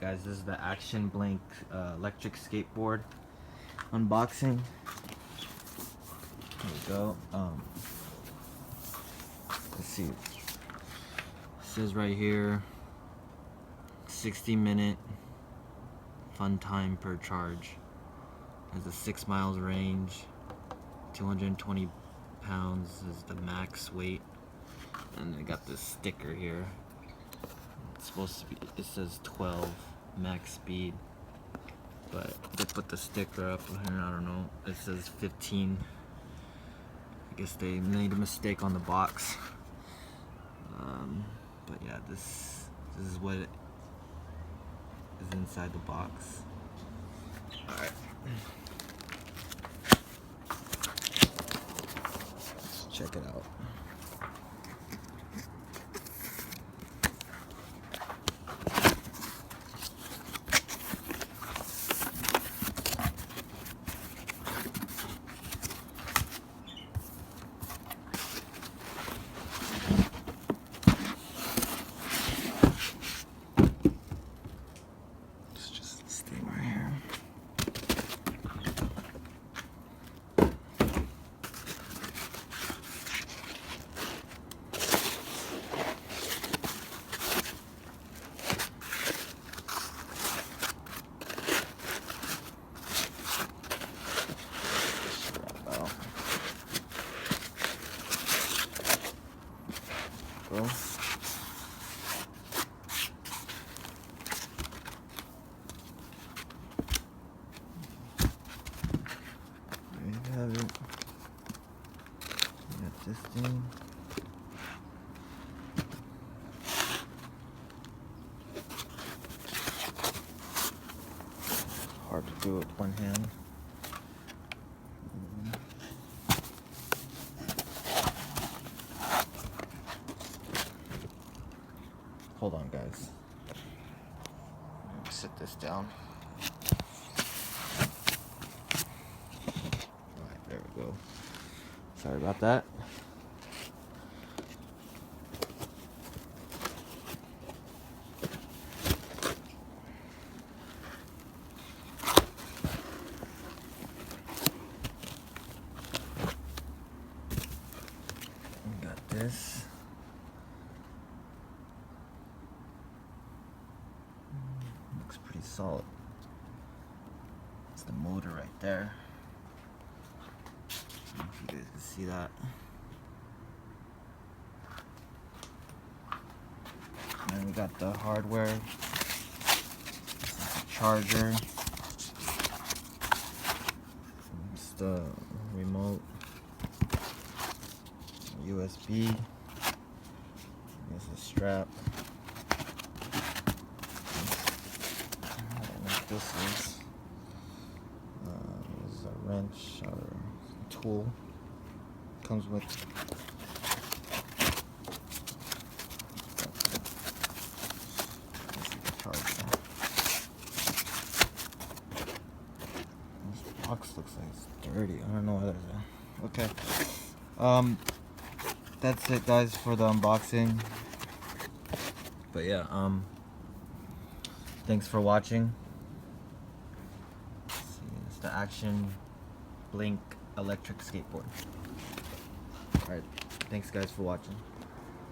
Alright guys, this is the Action Blink electric skateboard unboxing. There we go. Let's see. It says right here 60-minute fun time per charge. Has a 6 miles range, 220 pounds is the max weight, and I got this sticker here. It's supposed to be, it says 12 max speed, but they put the sticker up here, I don't know, it says 15. I guess they made a mistake on the box. But yeah, this is what it is inside the box. Alright. Let's check it out. There you have it. You got this thing. Hard to do with one hand. Hold on, guys. Let me sit this down. Alright, there we go. Sorry about that. We got this. Looks pretty solid. It's the motor right there. I don't know if you guys can see that. And then we got the hardware. It's a charger. It's the remote. USB. There's a strap. This is a wrench or tool. Comes with the charger. This box looks like it's dirty. I don't know what that is. Okay. That's it, guys, for the unboxing. But yeah, thanks for watching. It's the Action Blink electric skateboard. Alright, thanks guys for watching.